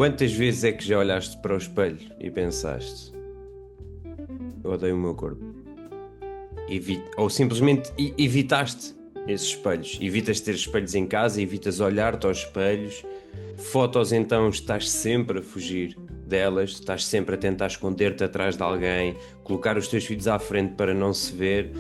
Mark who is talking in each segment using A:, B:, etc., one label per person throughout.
A: Quantas vezes é que já olhaste para o espelho e pensaste, eu odeio o meu corpo? Ou simplesmente evitaste esses espelhos. Evitas ter espelhos em casa, evitas olhar-te aos espelhos. Fotos, então, estás sempre a fugir delas, estás sempre a tentar esconder-te atrás de alguém, colocar os teus filhos à frente para não se ver.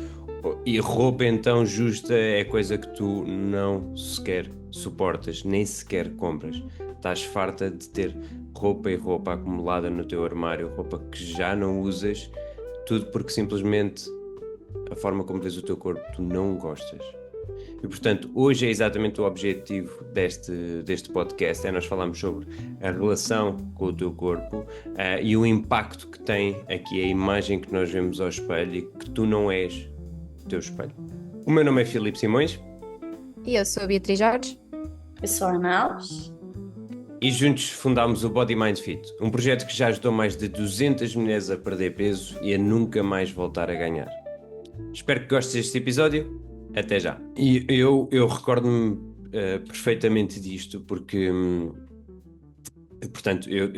A: E roupa, então, justa é coisa que tu não sequer suportas, nem sequer compras. Estás farta de ter roupa e roupa acumulada no teu armário, roupa que já não usas, tudo porque simplesmente a forma como vês o teu corpo tu não gostas. E portanto, hoje é exatamente o objetivo deste podcast, é nós falarmos sobre a relação com o teu corpo e o impacto que tem aqui a imagem que nós vemos ao espelho e que tu não és o teu espelho. O meu nome é Filipe Simões.
B: E eu sou a Beatriz Jorge.
C: Eu sou a Ana Alves.
A: E juntos fundámos o Body Mind Fit, um projeto que já ajudou mais de 200 mulheres a perder peso e a nunca mais voltar a ganhar. Espero que gostes deste episódio. Até já. E eu recordo-me perfeitamente disto, porque, portanto, eu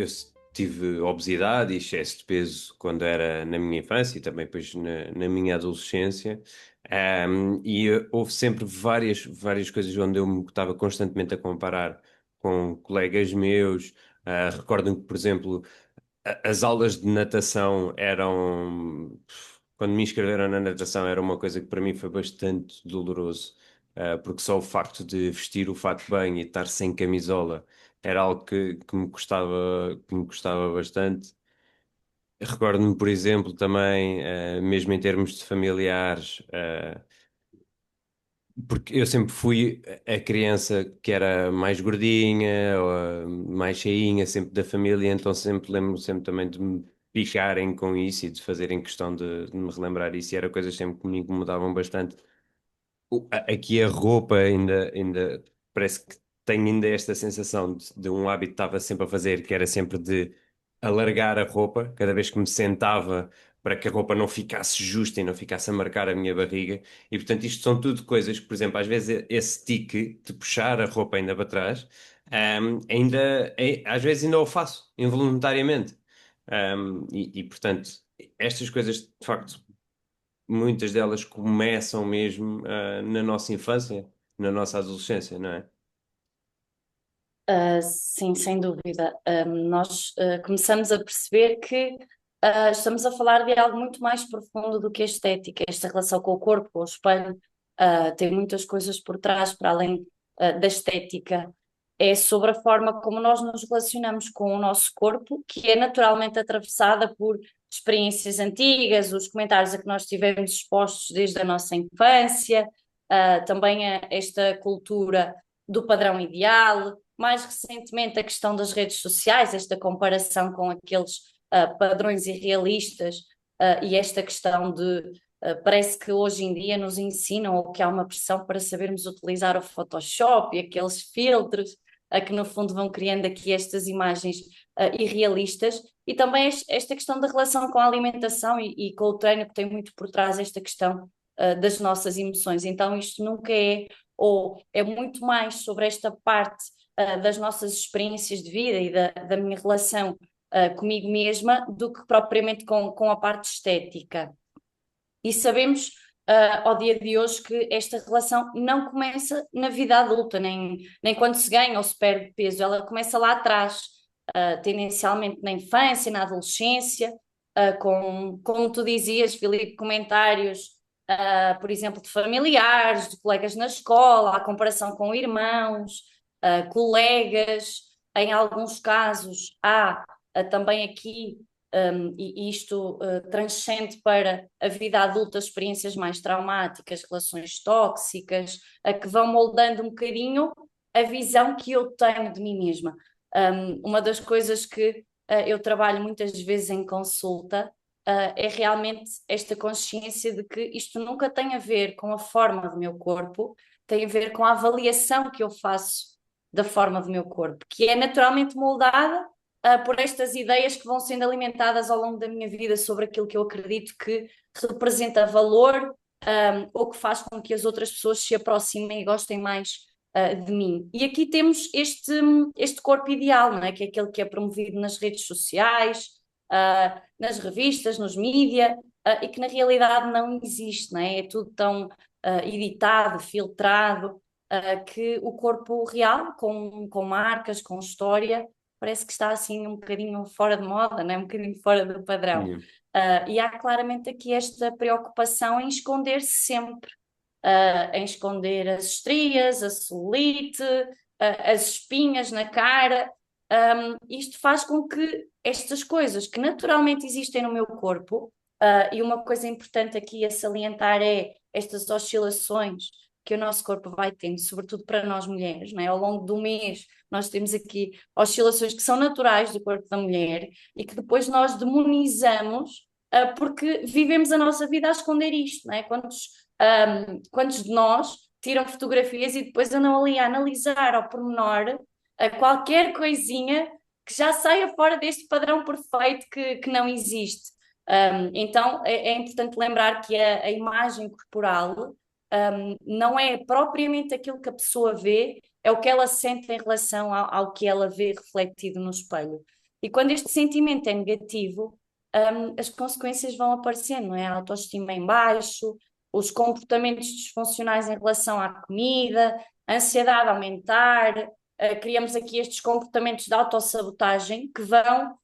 A: tive obesidade e excesso de peso quando era na minha infância e também depois na minha adolescência. E houve sempre várias coisas onde eu me estava constantemente a comparar com colegas meus. Recordo-me que, por exemplo, as aulas de natação eram. Quando me inscreveram na natação, era uma coisa que para mim foi bastante doloroso, porque só o facto de vestir o fato de banho e estar sem camisola era algo que me custava bastante. Recordo-me, por exemplo, também, mesmo em termos de familiares, porque eu sempre fui a criança que era mais gordinha, ou mais cheinha, sempre da família, então sempre lembro-me sempre também de me picarem com isso e de fazerem questão de me relembrar isso, e era coisas sempre que me incomodavam bastante. Aqui a roupa ainda parece que tenho ainda esta sensação de um hábito que estava sempre a fazer, que era sempre de alargar a roupa, cada vez que me sentava, para que a roupa não ficasse justa e não ficasse a marcar a minha barriga. E portanto, isto são tudo coisas que, por exemplo, às vezes esse tique de puxar a roupa ainda para trás, às vezes ainda o faço, involuntariamente. Portanto, estas coisas de facto muitas delas começam mesmo na nossa infância, na nossa adolescência, não é?
C: Sim, sem dúvida. Nós começamos a perceber que estamos a falar de algo muito mais profundo do que a estética. Esta relação com o corpo, com o espelho, tem muitas coisas por trás, para além da estética. É sobre a forma como nós nos relacionamos com o nosso corpo, que é naturalmente atravessada por experiências antigas, os comentários a que nós tivemos expostos desde a nossa infância, também esta cultura do padrão ideal. Mais recentemente, a questão das redes sociais, esta comparação com aqueles padrões irrealistas, e esta questão de parece que hoje em dia nos ensinam ou que há uma pressão para sabermos utilizar o Photoshop e aqueles filtros que no fundo vão criando aqui estas imagens irrealistas, e também esta questão da relação com a alimentação e com o treino, que tem muito por trás esta questão das nossas emoções. Então isto nunca é, ou é muito mais sobre esta parte das nossas experiências de vida e da minha relação comigo mesma, do que propriamente com a parte estética. E sabemos ao dia de hoje que esta relação não começa na vida adulta, nem quando se ganha ou se perde peso, ela começa lá atrás, tendencialmente na infância, na adolescência, como tu dizias, Filipe, comentários, por exemplo, de familiares, de colegas na escola, a comparação com irmãos, colegas. Em alguns casos há também aqui, e isto transcende para a vida adulta, experiências mais traumáticas, relações tóxicas, que vão moldando um bocadinho a visão que eu tenho de mim mesma. Uma das coisas que eu trabalho muitas vezes em consulta é realmente esta consciência de que isto nunca tem a ver com a forma do meu corpo, tem a ver com a avaliação que eu faço da forma do meu corpo, que é naturalmente moldada por estas ideias que vão sendo alimentadas ao longo da minha vida sobre aquilo que eu acredito que representa valor, ou que faz com que as outras pessoas se aproximem e gostem mais de mim. E aqui temos este corpo ideal, não é? Que é aquele que é promovido nas redes sociais, nas revistas, nos mídia, e que na realidade não existe, não é? É tudo tão editado, filtrado, que o corpo real, com marcas, com história, parece que está assim um bocadinho fora de moda, não é? Um bocadinho fora do padrão.
A: Yeah.
C: E há claramente aqui esta preocupação em esconder-se sempre, em esconder as estrias, a celulite, as espinhas na cara. Isto faz com que estas coisas que naturalmente existem no meu corpo, e uma coisa importante aqui a salientar é estas oscilações que o nosso corpo vai tendo, sobretudo para nós mulheres, não é? Ao longo do mês, nós temos aqui oscilações que são naturais do corpo da mulher e que depois nós demonizamos, porque vivemos a nossa vida a esconder isto, não é? Quantos de nós tiram fotografias e depois andam ali a analisar ao pormenor qualquer coisinha que já saia fora deste padrão perfeito que não existe. Então é importante lembrar que a imagem corporal não é propriamente aquilo que a pessoa vê, é o que ela sente em relação ao que ela vê refletido no espelho. E quando este sentimento é negativo, as consequências vão aparecendo, não é? A autoestima em baixo, os comportamentos disfuncionais em relação à comida, a ansiedade a aumentar, criamos aqui estes comportamentos de autossabotagem que vão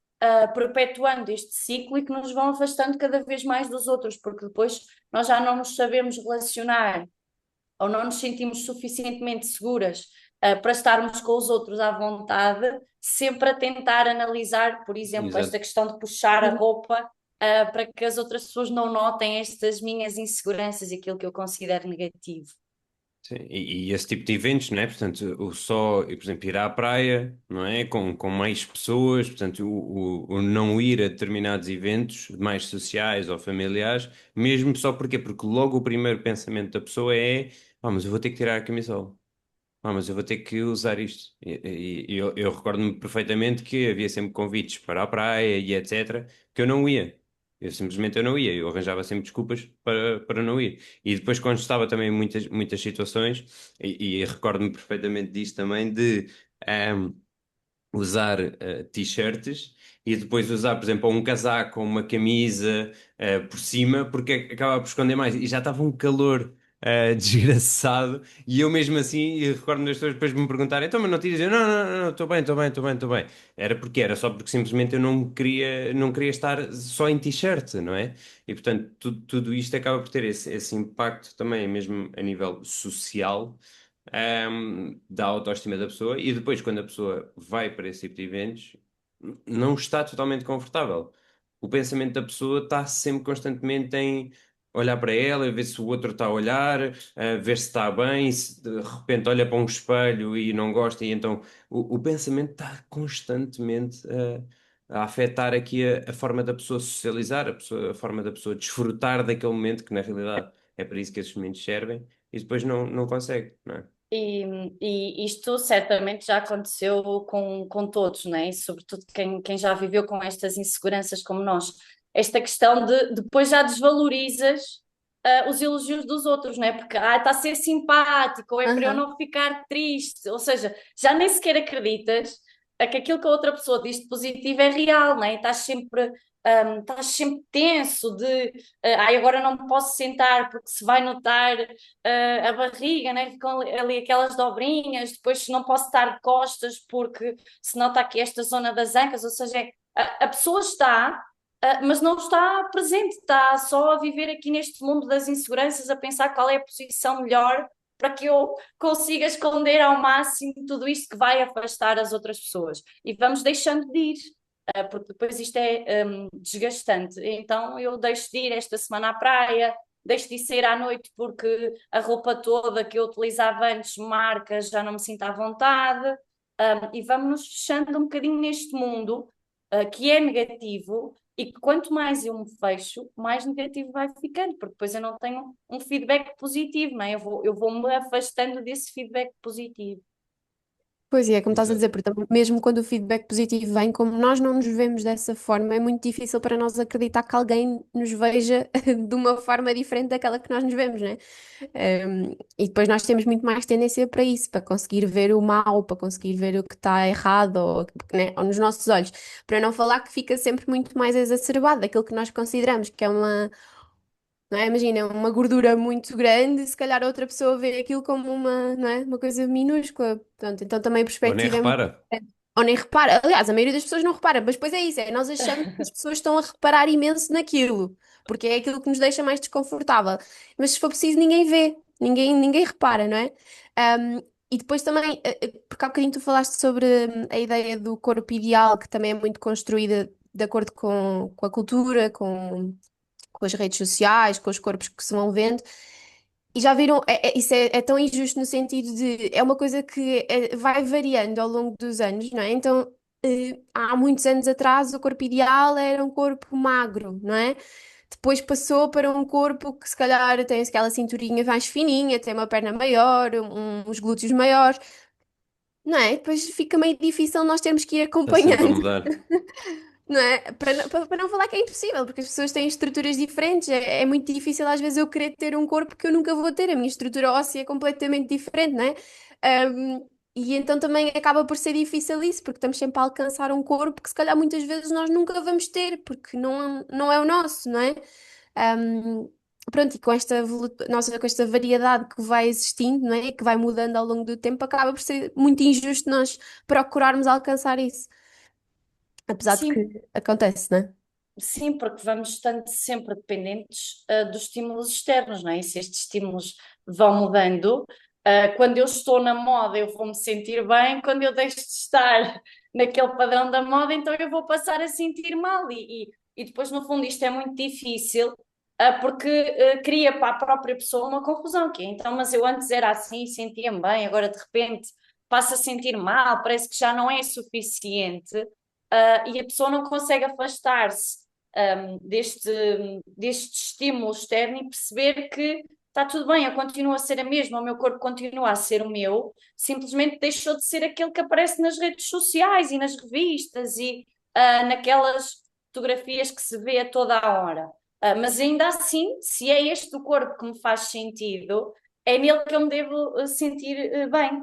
C: perpetuando este ciclo e que nos vão afastando cada vez mais dos outros, porque depois nós já não nos sabemos relacionar ou não nos sentimos suficientemente seguras para estarmos com os outros à vontade, sempre a tentar analisar, por exemplo, esta
A: Exato.
C: questão de puxar a roupa para que as outras pessoas não notem estas minhas inseguranças e aquilo que eu considero negativo.
A: Sim, e esse tipo de eventos, não é? Portanto, o só, por exemplo, ir à praia, não é? Com mais pessoas, portanto, o não ir a determinados eventos mais sociais ou familiares, mesmo só porque logo o primeiro pensamento da pessoa é: mas eu vou ter que tirar a camisola. Mas eu vou ter que usar isto. E eu recordo-me perfeitamente que havia sempre convites para a praia e etc. que eu não ia. Eu não ia. Eu arranjava sempre desculpas para não ir. E depois, quando estava também em muitas situações, e recordo-me perfeitamente disto também, de ahm, usar t-shirts e depois usar, por exemplo, um casaco ou uma camisa por cima, porque acaba por esconder mais. E já estava um calor desgraçado, e eu mesmo assim, e recordo-me das pessoas depois me perguntarem: então, mas não te dizem, não, não, não, estou bem, estou bem, estou bem, estou bem. Era só porque simplesmente eu não queria estar só em t-shirt, não é? E portanto, tudo isto acaba por ter esse impacto também, mesmo a nível social, da autoestima da pessoa, e depois, quando a pessoa vai para esse tipo de eventos, não está totalmente confortável. O pensamento da pessoa está sempre constantemente em olhar para ela, ver se o outro está a olhar, ver se está bem, se de repente olha para um espelho e não gosta, e então o pensamento está constantemente a afetar aqui a forma da pessoa socializar, a forma da pessoa desfrutar daquele momento, que na realidade é para isso que esses momentos servem, e depois não consegue, não é?
C: E isto certamente já aconteceu com todos, não é? E sobretudo quem já viveu com estas inseguranças como nós. Esta questão de depois já desvalorizas os elogios dos outros, não é? Porque está a ser simpático, ou é para eu
B: Aham.
C: não ficar triste. Ou seja, já nem sequer acreditas que aquilo que a outra pessoa diz de positivo é real, não é? Estás sempre tenso de agora não me posso sentar porque se vai notar a barriga, né? Ficam ali aquelas dobrinhas, depois não posso estar de costas porque se nota aqui esta zona das ancas, ou seja, a pessoa está, mas não está presente, está só a viver aqui neste mundo das inseguranças, a pensar qual é a posição melhor para que eu consiga esconder ao máximo tudo isto que vai afastar as outras pessoas. E vamos deixando de ir. Porque depois isto é desgastante. Então eu deixo de ir esta semana à praia, deixo de sair à noite porque a roupa toda que eu utilizava antes, marcas, já não me sinto à vontade. E vamos nos fechando um bocadinho neste mundo que é negativo e que quanto mais eu me fecho, mais negativo vai ficando, porque depois eu não tenho um feedback positivo, não é? Eu vou-me afastando desse feedback positivo.
B: Pois é, como estás a
A: Exato.
B: dizer, porque mesmo quando o feedback positivo vem, como nós não nos vemos dessa forma, é muito difícil para nós acreditar que alguém nos veja de uma forma diferente daquela que nós nos vemos, né? E depois nós temos muito mais tendência para isso, para conseguir ver o mal, para conseguir ver o que está errado, ou nos nossos olhos. Para não falar que fica sempre muito mais exacerbado daquilo que nós consideramos que é uma, não é? Imagina, uma gordura muito grande, se calhar outra pessoa vê aquilo como uma, não é? Uma coisa minúscula. Portanto, então também a
A: Ou nem
B: perspectiva é muito
A: repara.
B: diferente. Ou nem repara. Aliás, a maioria das pessoas não repara, mas depois é isso, é nós achamos que as pessoas estão a reparar imenso naquilo, porque é aquilo que nos deixa mais desconfortável. Mas se for preciso, ninguém vê, ninguém repara, não é? E depois também, porque há bocadinho tu falaste sobre a ideia do corpo ideal, que também é muito construída de acordo com a cultura, com as redes sociais, com os corpos que se vão vendo. E já viram, isso é tão injusto no sentido de, é uma coisa que vai variando ao longo dos anos, não é? Então, há muitos anos atrás, o corpo ideal era um corpo magro, não é? Depois passou para um corpo que se calhar tem aquela cinturinha mais fininha, tem uma perna maior, uns glúteos maiores, não é? Depois fica meio difícil nós termos que ir
A: Está sempre a
B: acompanhando.
A: mudar.
B: Não é? Para não falar que é impossível, porque as pessoas têm estruturas diferentes. É muito difícil, às vezes, eu querer ter um corpo que eu nunca vou ter. A minha estrutura óssea é completamente diferente, não é? E então também acaba por ser difícil isso, porque estamos sempre a alcançar um corpo que, se calhar, muitas vezes nós nunca vamos ter, porque não é o nosso, não é? Um, Pronto, e com nossa, com esta variedade que vai existindo, não é? Que vai mudando ao longo do tempo, acaba por ser muito injusto nós procurarmos alcançar isso. Apesar de
C: Sim,
B: que acontece, né?
C: sim, porque vamos estando sempre dependentes dos estímulos externos, não é? E se estes estímulos vão mudando, quando eu estou na moda eu vou me sentir bem, quando eu deixo de estar naquele padrão da moda, então eu vou passar a sentir mal. E depois, no fundo, isto é muito difícil, porque cria para a própria pessoa uma confusão, que é, então, mas eu antes era assim, sentia-me bem, agora de repente passo a sentir mal, parece que já não é suficiente. E a pessoa não consegue afastar-se deste estímulo externo e perceber que está tudo bem, eu continuo a ser a mesma, o meu corpo continua a ser o meu, simplesmente deixou de ser aquele que aparece nas redes sociais e nas revistas e naquelas fotografias que se vê a toda a hora. Mas ainda assim, se é este o corpo que me faz sentido, é nele que eu me devo sentir bem.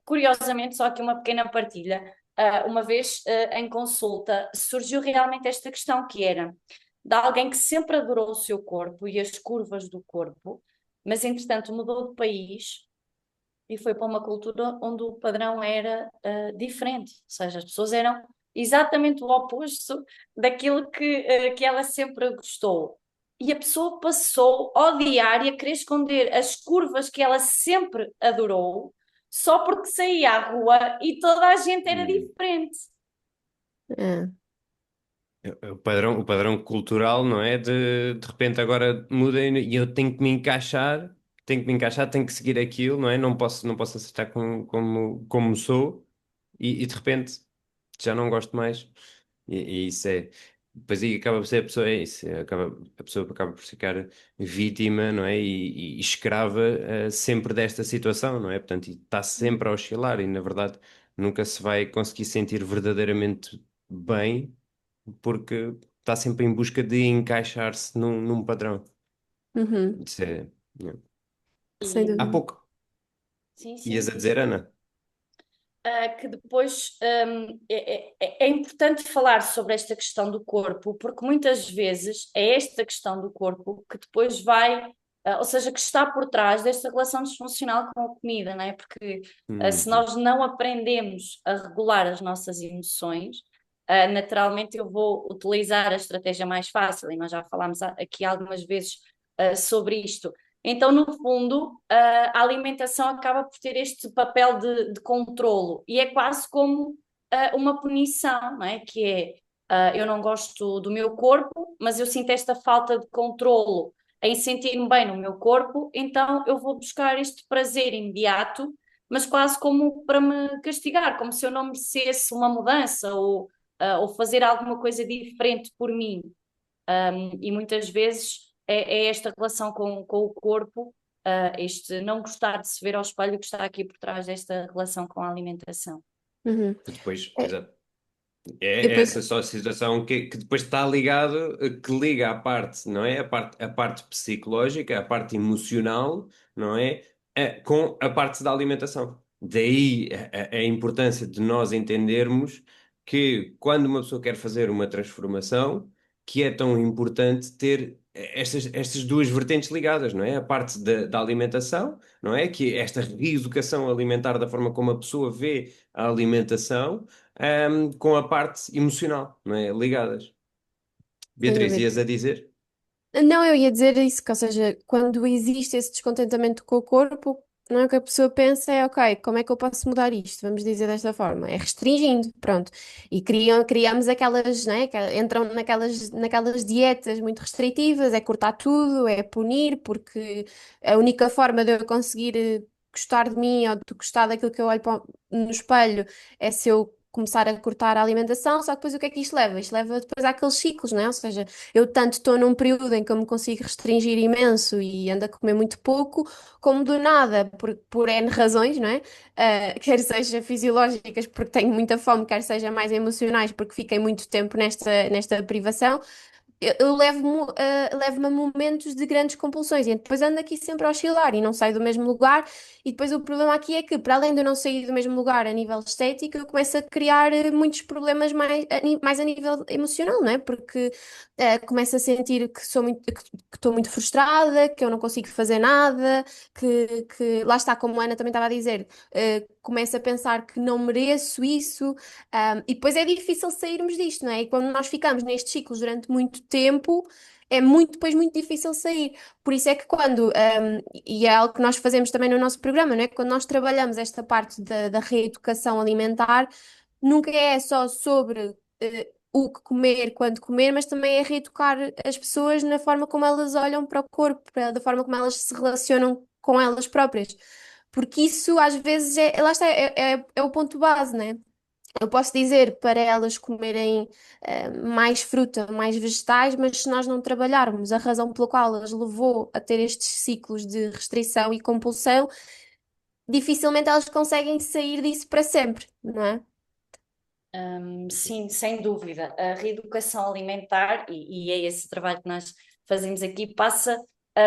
C: Curiosamente, só aqui uma pequena partilha. Uma vez em consulta surgiu realmente esta questão que era de alguém que sempre adorou o seu corpo e as curvas do corpo, mas entretanto mudou de país e foi para uma cultura onde o padrão era diferente, ou seja, as pessoas eram exatamente o oposto daquilo que ela sempre gostou. E a pessoa passou a odiar e a querer esconder as curvas que ela sempre adorou, só porque saía à rua e toda a gente era
A: Hum.
C: diferente.
B: É.
A: O padrão cultural, não é? De repente agora muda e eu tenho que seguir aquilo, não é? Não posso aceitar como sou e de repente já não gosto mais. E isso é. Depois aí acaba por ser a pessoa, é isso, a pessoa acaba por ficar vítima, não é? E escrava sempre desta situação, não é? Portanto, e está sempre a oscilar e na verdade nunca se vai conseguir sentir verdadeiramente bem porque está sempre em busca de encaixar-se num padrão.
B: Uhum.
A: Isso é. Yeah.
B: Sem
C: E
A: Há
B: dúvida.
A: pouco
C: sim, sim,
A: ias a
C: diz.
A: dizer, Ana?
C: Que depois é importante falar sobre esta questão do corpo, porque muitas vezes é esta questão do corpo que depois vai, ou seja, que está por trás desta relação disfuncional com a comida, não é? Porque se
A: Uhum.
C: nós não aprendemos a regular as nossas emoções, naturalmente eu vou utilizar a estratégia mais fácil, e nós já falámos aqui algumas vezes sobre isto. Então, no fundo, a alimentação acaba por ter este papel de controlo e é quase como uma punição, não é? Que é, eu não gosto do meu corpo, mas eu sinto esta falta de controlo em sentir-me bem no meu corpo, então eu vou buscar este prazer imediato, mas quase como para me castigar, como se eu não merecesse uma mudança ou fazer alguma coisa diferente por mim. E muitas vezes é esta relação com o corpo. este não gostar de se ver ao espelho que está aqui por trás desta relação com a alimentação.
B: Uhum.
A: Depois,
B: É,
A: exato.
B: e
A: É
B: depois,
A: essa só situação que depois está ligado, que liga a parte, não é? A parte psicológica, a parte emocional, não é? Com a parte da alimentação. Daí a importância de nós entendermos que quando uma pessoa quer fazer uma transformação, que é tão importante ter estas duas vertentes ligadas, não é? A parte da alimentação, não é? Que é esta reeducação alimentar da forma como a pessoa vê a alimentação com a parte emocional, não é? Ligadas.
B: sem
A: Beatriz,
B: dúvida.
A: ias a dizer?
B: Não, eu ia dizer isso, que, ou seja, quando existe esse descontentamento com o corpo, não é o que a pessoa pensa é, ok, como é que eu posso mudar isto? Vamos dizer desta forma, é restringindo, pronto. E criamos aquelas, né, entram naquelas dietas muito restritivas, é cortar tudo, é punir, porque a única forma de eu conseguir gostar de mim ou de gostar daquilo que eu olho no espelho é se eu começar a cortar a alimentação, só que depois o que é que isto leva? Isto leva depois àqueles ciclos, não é? Ou seja, eu tanto estou num período em que eu me consigo restringir imenso e ando a comer muito pouco, como do nada, por N razões, não é? Quer seja fisiológicas, porque tenho muita fome, quer seja mais emocionais, porque fiquei muito tempo nesta privação. Eu levo-me a momentos de grandes compulsões e depois ando aqui sempre a oscilar e não saio do mesmo lugar. E depois o problema aqui é que, para além de eu não sair do mesmo lugar a nível estético, eu começo a criar muitos problemas mais a nível emocional, não é? Porque começo a sentir que que estou muito frustrada, que eu não consigo fazer nada, que lá está, como a Ana também estava a dizer, começo a pensar que não mereço isso. E depois é difícil sairmos disto, não é? E quando nós ficamos nestes ciclos durante muito tempo, é depois muito difícil sair. Por isso é que e é algo que nós fazemos também no nosso programa, não é? Quando nós trabalhamos esta parte da reeducação alimentar, nunca é só sobre o que comer, quando comer, mas também é reeducar as pessoas na forma como elas olham para o corpo, da forma como elas se relacionam com elas próprias. Porque isso às vezes lá está, é o ponto base, né? Eu posso dizer para elas comerem mais fruta, mais vegetais, mas se nós não trabalharmos a razão pela qual elas levou a ter estes ciclos de restrição e compulsão, dificilmente elas conseguem sair disso para sempre, não é?
C: Sim, sem dúvida. A reeducação alimentar, e é esse trabalho que nós fazemos aqui, passa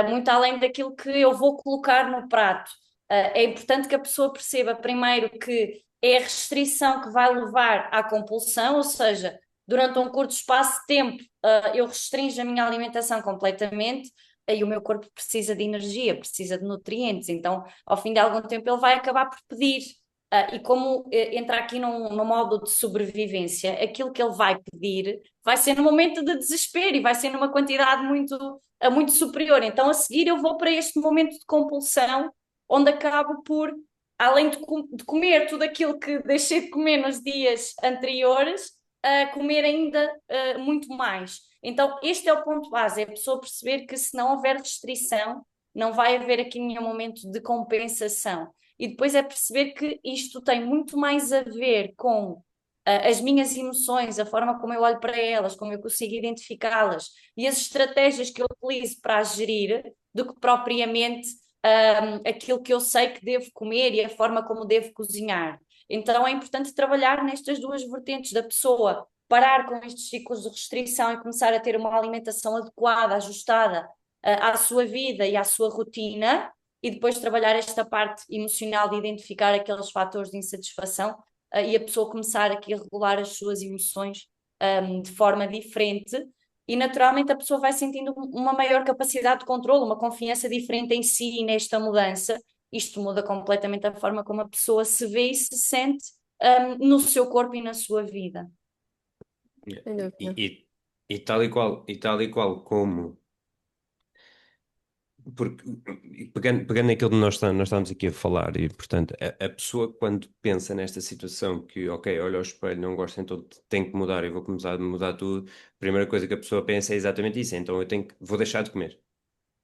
C: muito além daquilo que eu vou colocar no prato. É importante que a pessoa perceba, primeiro, que é a restrição que vai levar à compulsão, ou seja, durante um curto espaço de tempo, eu restringo a minha alimentação completamente. E o meu corpo precisa de energia, precisa de nutrientes, então ao fim de algum tempo ele vai acabar por pedir. E como entra aqui num modo de sobrevivência, aquilo que ele vai pedir vai ser num momento de desespero e vai ser numa quantidade muito superior. Então, a seguir, eu vou para este momento de compulsão, onde acabo por, além de comer tudo aquilo que deixei de comer nos dias anteriores, comer ainda muito mais. Então, este é o ponto base: é a pessoa perceber que se não houver restrição, não vai haver aqui nenhum momento de compensação. E depois é perceber que isto tem muito mais a ver com as minhas emoções, a forma como eu olho para elas, como eu consigo identificá-las e as estratégias que eu utilizo para as gerir, do que propriamente aquilo que eu sei que devo comer e a forma como devo cozinhar. Então é importante trabalhar nestas duas vertentes da pessoa, parar com estes ciclos de restrição e começar a ter uma alimentação adequada, ajustada à sua vida e à sua rotina, e depois trabalhar esta parte emocional de identificar aqueles fatores de insatisfação e a pessoa começar aqui a regular as suas emoções de forma diferente, e naturalmente a pessoa vai sentindo uma maior capacidade de controle, uma confiança diferente em si e nesta mudança. Isto muda completamente a forma como a pessoa se vê e se sente no seu corpo e na sua vida.
B: Sem dúvida.
A: E tal e qual como. Porque, pegando naquilo que nós estamos aqui a falar, e portanto, a pessoa quando pensa nesta situação que, ok, olha ao espelho, não gosta, então tem que mudar, eu vou começar a mudar tudo, a primeira coisa que a pessoa pensa é exatamente isso, então vou deixar de comer,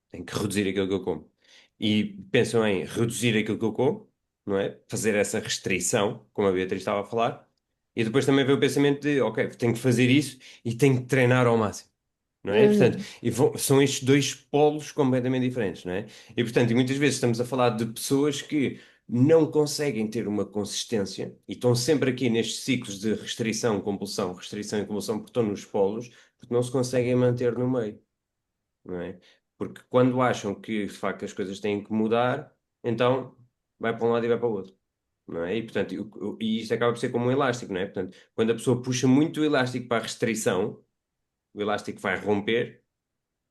A: tenho que reduzir aquilo que eu como. E pensam em reduzir aquilo que eu como, não é? Fazer essa restrição, como a Beatriz estava a falar, e depois também vem o pensamento de, ok, tenho que fazer isso e tenho que treinar ao máximo. não é? E, portanto,
B: Uhum.
A: são estes dois polos completamente diferentes, não é? E, portanto, e muitas vezes estamos a falar de pessoas que não conseguem ter uma consistência e estão sempre aqui nestes ciclos de restrição e compulsão, porque estão nos polos, porque não se conseguem manter no meio, não é? Porque quando acham que, de facto, as coisas têm que mudar, então vai para um lado e vai para o outro. Não é? E, portanto, e isto acaba por ser como um elástico, não é? Portanto, quando a pessoa puxa muito o elástico para a restrição, o elástico vai romper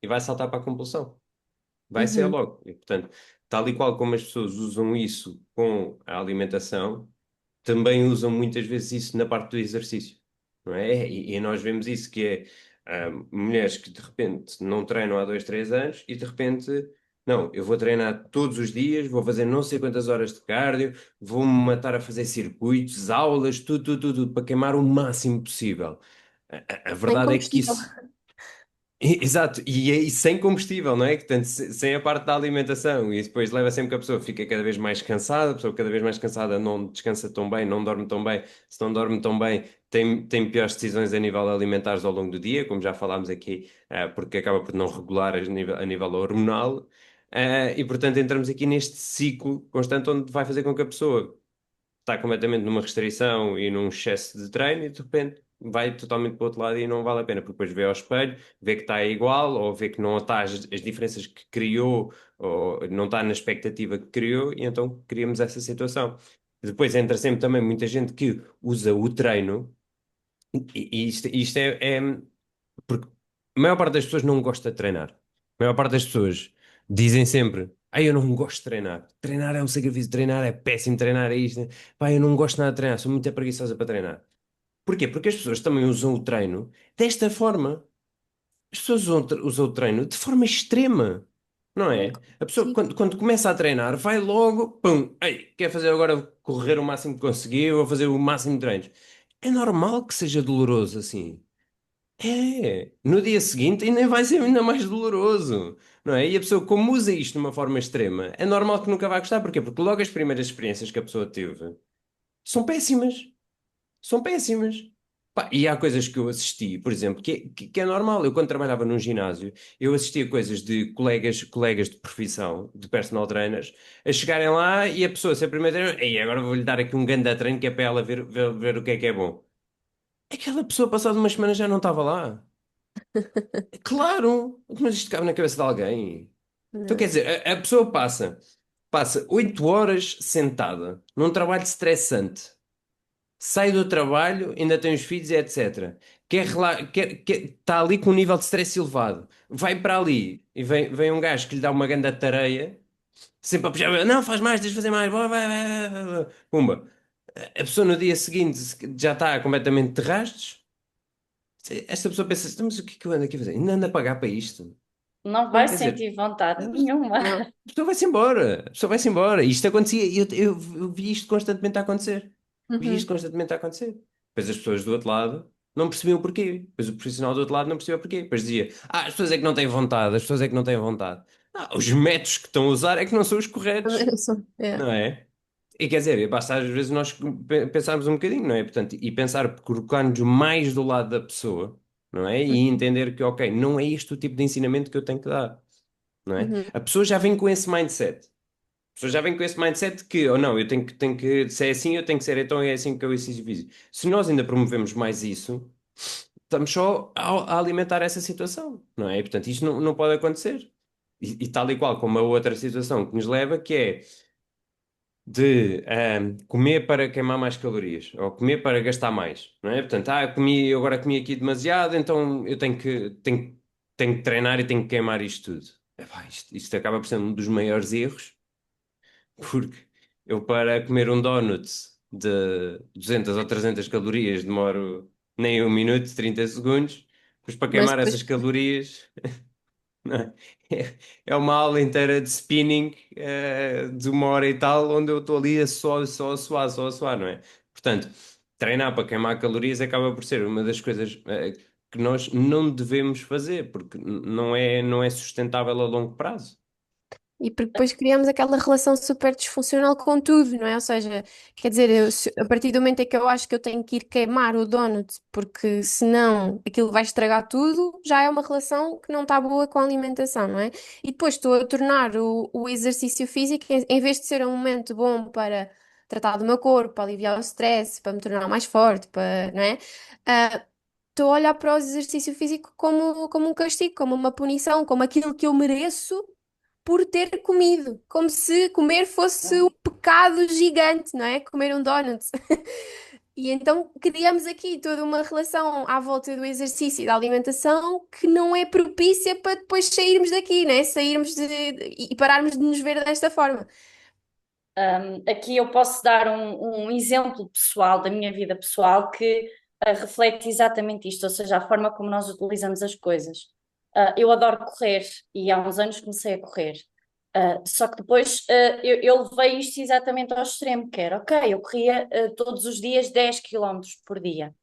A: e vai saltar para a compulsão. Vai ser
B: Uhum.
A: logo. E, portanto, tal e qual como as pessoas usam isso com a alimentação, também usam muitas vezes isso na parte do exercício, não é? E nós vemos isso que é mulheres que de repente não treinam há 2, 3 anos e de repente, não, eu vou treinar todos os dias, vou fazer não sei quantas horas de cardio, vou-me matar a fazer circuitos, aulas, tudo, para queimar o máximo possível. A
B: Sem
A: verdade é que
B: combustível.
A: isso exato, e sem combustível, não é? Portanto, sem a parte da alimentação, e depois leva sempre que a pessoa fica cada vez mais cansada, a pessoa cada vez mais cansada não descansa tão bem, não dorme tão bem, se não dorme tão bem, tem piores decisões a nível alimentares ao longo do dia, como já falámos aqui, porque acaba por não regular a nível hormonal, e portanto entramos aqui neste ciclo constante onde vai fazer com que a pessoa está completamente numa restrição e num excesso de treino e de repente vai totalmente para o outro lado e não vale a pena, porque depois vê ao espelho, vê que está igual ou vê que não está as diferenças que criou ou não está na expectativa que criou e então criamos essa situação. Depois entra sempre também muita gente que usa o treino e isto porque a maior parte das pessoas não gosta de treinar. A maior parte das pessoas dizem sempre: "Ai, eu não gosto de treinar. Treinar é um sacrifício, treinar é péssimo, treinar é isto. Pá, eu não gosto nada de treinar, sou muito preguiçosa para treinar." Porquê? Porque as pessoas também usam o treino desta forma. As pessoas usam o treino de forma extrema, não é? A pessoa,
B: Sim.
A: quando começa a treinar, vai logo, pum, ei, quer fazer agora correr o máximo que conseguir ou fazer o máximo de treinos. É normal que seja doloroso assim. É, no dia seguinte ainda vai ser ainda mais doloroso, não é? E a pessoa, como usa isto de uma forma extrema, é normal que nunca vai gostar. Porquê? Porque logo as primeiras experiências que a pessoa teve são péssimas. São péssimas. Pá, e há coisas que eu assisti, por exemplo, que é normal. Eu, quando trabalhava num ginásio, eu assistia coisas de colegas de profissão, de personal trainers, a chegarem lá e a pessoa ser a primeira treino, ei, agora vou-lhe dar aqui um ganda treino que é para ela ver o que é bom. Aquela pessoa, passado umas semanas, já não estava lá. Claro, mas isto cabe na cabeça de alguém. Então, quer
B: Não.
A: dizer, a pessoa passa 8 horas sentada num trabalho estressante, sai do trabalho, ainda tem os filhos e etc. Está ali com um nível de stress elevado. Vai para ali e vem um gajo que lhe dá uma grande tareia, sempre a puxar, não, faz mais, tens de fazer mais, vai. Pumba. A pessoa no dia seguinte já está completamente de rastos. Esta pessoa pensa, "Então, mas o que é que eu ando aqui a fazer? Ainda ando a pagar para isto."
C: Não vai
A: Quer dizer,
C: sentir vontade
A: a
C: nenhuma.
A: pessoa vai-se embora. A pessoa vai-se embora. Isto acontecia, eu vi isto constantemente a acontecer. Vi isto
B: Uhum.
A: constantemente a acontecer. Depois as pessoas do outro lado não percebiam o porquê. Depois o profissional do outro lado não percebia o porquê. Depois dizia: as pessoas é que não têm vontade, as pessoas é que não têm vontade. Os métodos que estão a usar é que não são os
B: Também
A: corretos,
B: não sou. É.
A: não é? E quer dizer, basta às vezes nós pensarmos um bocadinho, não é? Portanto, e pensar, colocar-nos mais do lado da pessoa, não é? E
B: Uhum.
A: entender que, ok, não é este o tipo de ensinamento que eu tenho que dar, não é?
B: Uhum.
A: A pessoa já vem com esse mindset. A pessoa já vem com esse mindset que, ou não, eu tenho que, se é assim, eu tenho que ser, então é assim que eu exercício físico. Se nós ainda promovemos mais isso, estamos só a alimentar essa situação, não é? E, portanto, isto não pode acontecer. E tal e qual como a outra situação que nos leva, que é de comer para queimar mais calorias, ou comer para gastar mais, não é? Portanto, agora comi aqui demasiado, então eu tenho que treinar e tenho que queimar isto tudo. Epá, isto acaba por ser um dos maiores erros, porque eu para comer um donut de 200 ou 300 calorias demoro nem 1 minuto, 30 segundos, pois para
B: Mas
A: queimar
B: depois.
A: essas calorias não é? É uma aula inteira de spinning, de 1 hora e tal, onde eu estou ali só a suar, não é? Portanto, treinar para queimar calorias acaba por ser uma das coisas, que nós não devemos fazer, porque não é sustentável a longo prazo.
B: E porque depois criamos aquela relação super disfuncional com tudo, não é? Ou seja, quer dizer, a partir do momento em que eu acho que eu tenho que ir queimar o donut, porque senão aquilo vai estragar tudo, já é uma relação que não está boa com a alimentação, não é? E depois estou a tornar o exercício físico, em vez de ser um momento bom para tratar do meu corpo, para aliviar o stress, para me tornar mais forte, para, não é? Ah, estou a olhar para o exercício físico como um castigo, como uma punição, como aquilo que eu mereço por ter comido, como se comer fosse um pecado gigante, não é? Comer um donut. E então criamos aqui toda uma relação à volta do exercício e da alimentação que não é propícia para depois sairmos daqui, né? Sairmos e pararmos de nos ver desta forma.
C: Aqui eu posso dar um exemplo pessoal da minha vida pessoal que reflete exatamente isto, ou seja, a forma como nós utilizamos as coisas. Eu adoro correr e há uns anos comecei a correr. Só que depois eu levei isto exatamente ao extremo, que era, ok, eu corria todos os dias 10 quilómetros por dia.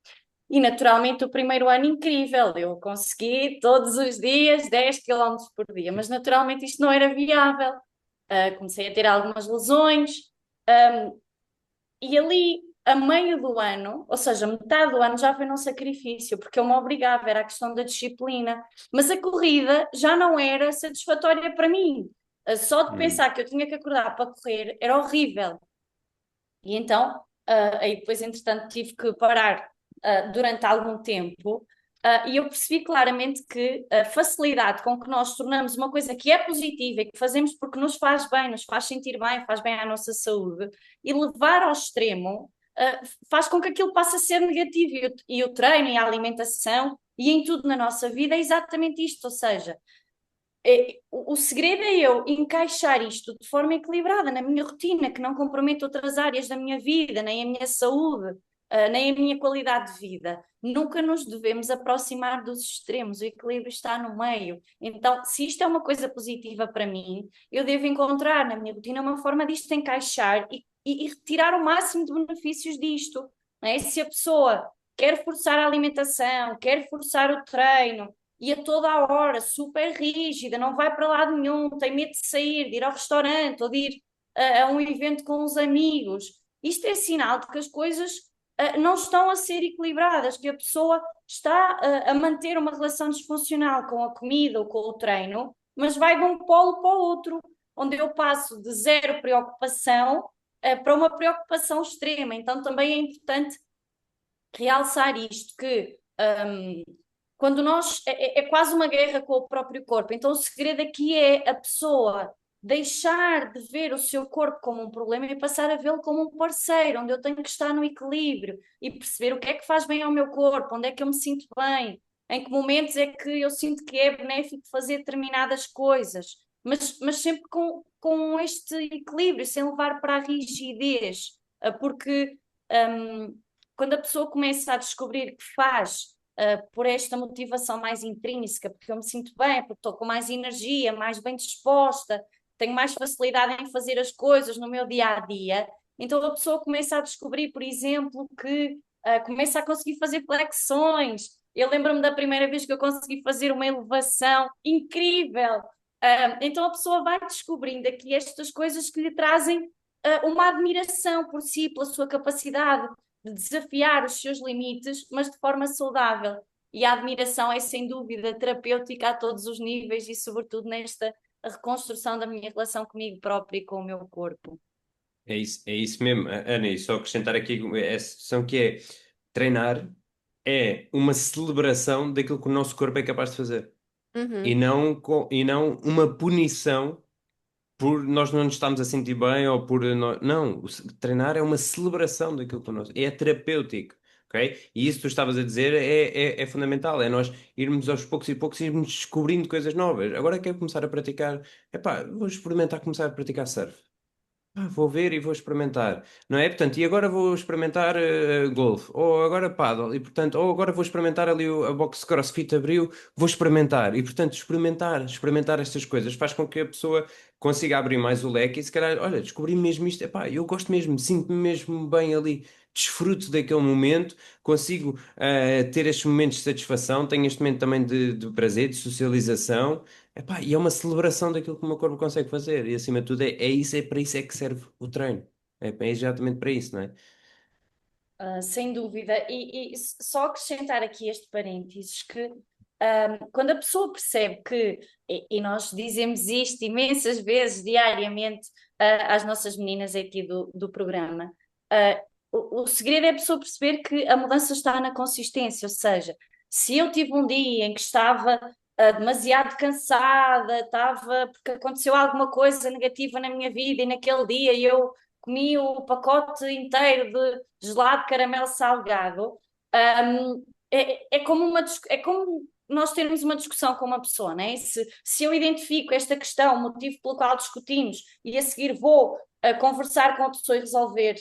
C: E naturalmente o primeiro ano incrível, eu consegui todos os dias 10 quilómetros por dia, mas naturalmente isto não era viável. Comecei a ter algumas lesões, e ali, a meio do ano, ou seja, metade do ano já foi num sacrifício, porque eu me obrigava, era a questão da disciplina. Mas a corrida já não era satisfatória para mim. Só de
A: Hum.
C: pensar que eu tinha que acordar para correr era horrível. E então, aí depois, entretanto, tive que parar durante algum tempo. E eu percebi claramente que a facilidade com que nós tornamos uma coisa que é positiva e que fazemos porque nos faz bem, nos faz sentir bem, faz bem à nossa saúde, e levar ao extremo, faz com que aquilo passe a ser negativo. E o treino e a alimentação e em tudo na nossa vida é exatamente isto. Ou seja, o segredo é eu encaixar isto de forma equilibrada na minha rotina, que não comprometa outras áreas da minha vida, nem a minha saúde, nem a minha qualidade de vida. Nunca nos devemos aproximar dos extremos, o equilíbrio está no meio. Então, se isto é uma coisa positiva para mim, eu devo encontrar na minha rotina uma forma disto encaixar e retirar o máximo de benefícios disto. Não é? Se a pessoa quer forçar a alimentação, quer forçar o treino, e a toda a hora, super rígida, não vai para lado nenhum, tem medo de sair, de ir ao restaurante ou de ir a um evento com os amigos. Isto é sinal de que as coisas não estão a ser equilibradas, que a pessoa está a manter uma relação disfuncional com a comida ou com o treino, mas vai de um polo para o outro, onde eu passo de zero preocupação para uma preocupação extrema. Então também é importante realçar isto, que quando nós é quase uma guerra com o próprio corpo. Então o segredo aqui é a pessoa deixar de ver o seu corpo como um problema e passar a vê-lo como um parceiro, onde eu tenho que estar no equilíbrio e perceber o que é que faz bem ao meu corpo, onde é que eu me sinto bem, em que momentos é que eu sinto que é benéfico fazer determinadas coisas, mas sempre com este equilíbrio, sem levar para a rigidez, porque quando a pessoa começa a descobrir que faz por esta motivação mais intrínseca, porque eu me sinto bem, porque estou com mais energia, mais bem disposta, tenho mais facilidade em fazer as coisas no meu dia a dia. Então a pessoa começa a descobrir, por exemplo, que começa a conseguir fazer flexões. Eu lembro-me da primeira vez que eu consegui fazer uma elevação incrível. Então a pessoa vai descobrindo aqui estas coisas que lhe trazem uma admiração por si, pela sua capacidade de desafiar os seus limites, mas de forma saudável. E a admiração é, sem dúvida, terapêutica a todos os níveis e, sobretudo, nesta reconstrução da minha relação comigo própria e com o meu corpo.
A: É isso mesmo, Ana, e só acrescentar aqui essa situação que é treinar é uma celebração daquilo que o nosso corpo é capaz de fazer
B: Uhum.
A: e não uma punição por nós não nos estarmos a sentir bem ou por não, treinar é uma celebração daquilo que nós é terapêutico, ok? E isso que tu estavas a dizer é fundamental, é nós irmos aos poucos e poucos irmos descobrindo coisas novas. Agora quero começar a praticar, epá, vou experimentar começar a praticar surf. Vou ver e vou experimentar, não é? Portanto, e agora vou experimentar golfe, ou agora paddle, e portanto, ou agora vou experimentar ali a box CrossFit abriu, vou experimentar, e portanto, experimentar estas coisas faz com que a pessoa consiga abrir mais o leque e se calhar, olha, descobri mesmo isto, epá, eu gosto mesmo, sinto-me mesmo bem ali, desfruto daquele momento, consigo ter estes momentos de satisfação, tenho este momento também de prazer, de socialização. Epá, e é uma celebração daquilo que o meu corpo consegue fazer. E acima de tudo é isso, é para isso é que serve o treino. É exatamente para isso, não é?
C: Sem dúvida. E só acrescentar aqui este parênteses que quando a pessoa percebe que, e nós dizemos isto imensas vezes diariamente às nossas meninas aqui do programa, o segredo é a pessoa perceber que a mudança está na consistência, ou seja, se eu tive um dia em que estava demasiado cansada, estava porque aconteceu alguma coisa negativa na minha vida e naquele dia eu comi o pacote inteiro de gelado de caramelo salgado. É como é como nós termos uma discussão com uma pessoa, né? Se eu identifico esta questão, o motivo pelo qual discutimos, e a seguir vou conversar com a pessoa e resolver